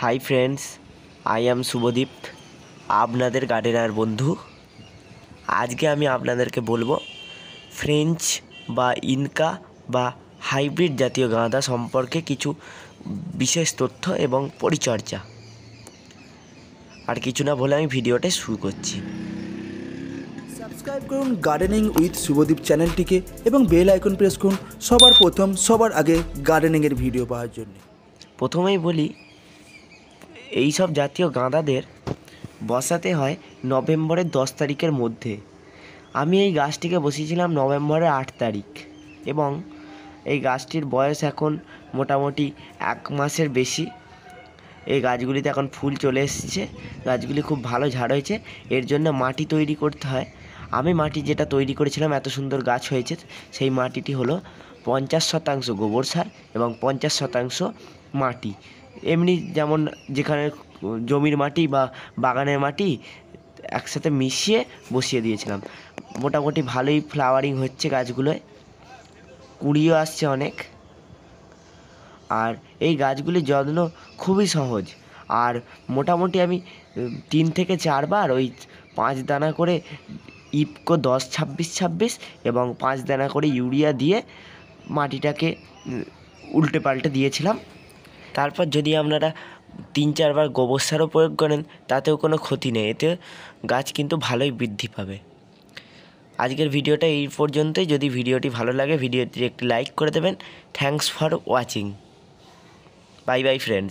High friends, I am Subhadeep, আপনাদের gardener বন্ধু। আজকে আমি আপনাদেরকে বলবো ফ্রেঞ্চ বা ইনকা বা হাইব্রিড জাতীয় গাঁদা সম্পর্কে কিছু বিশেষ তথ্য এবং পরিচর্যা। আর কিছু না বলে আমি ভিডিওটা শুরু করছি। সাবস্ক্রাইব করুন গার্ডেনিং উইথ শুভদীপ চ্যানেলটিকে এবং বেল আইকন প্রেস করুন সবার আগে গার্ডেনিংয়ের ভিডিও পাওয়ার জন্য। প্রথমেই বলি, এই সব জাতীয় গাঁদাদের বসাতে হয় নভেম্বরের 10 তারিখের মধ্যে। আমি এই গাছটিকে বসিয়েছিলাম নভেম্বরের 8 তারিখ এবং এই গাছটির বয়স এখন মোটামুটি 1 মাসের বেশি। এই গাছগুলিতে এখন ফুল চলে এসেছে, গাছগুলি খুব ভালো ঝাড় হয়েছে। এর জন্য মাটি তৈরি করতে হয়। আমি মাটি যেটা তৈরি করেছিলাম, এত সুন্দর গাছ হয়েছে, সেই মাটিটি হলো 50% গোবর সার এবং 50% মাটি। এমনি যেমন যেখানে জমির মাটি বা বাগানের মাটি একসাথে মিশিয়ে বসিয়ে দিয়েছিলাম। মোটামুটি ভালোই ফ্লাওয়ারিং হচ্ছে গাছগুলোয়, কুঁড়িও আসছে অনেক। আর এই গাছগুলির যত্ন খুবই সহজ। আর মোটামুটি আমি 3 থেকে 4 বার ওই 5 দানা করে ইফকো 10-26-26 এবং 5 দানা করে ইউরিয়া দিয়ে মাটিটাকে উল্টে পাল্টে দিয়েছিলাম। তারপর যদি আপনারা 3-4 বার গোবর সারও প্রয়োগ করেন, তাতেও কোনো ক্ষতি নেই, এতে গাছ কিন্তু ভালোই বৃদ্ধি পাবে। আজকের ভিডিওটা এই পর্যন্তই। যদি ভিডিওটি ভালো লাগে, ভিডিওটি একটি লাইক করে দেবেন। Thanks for watching. Bye bye friends.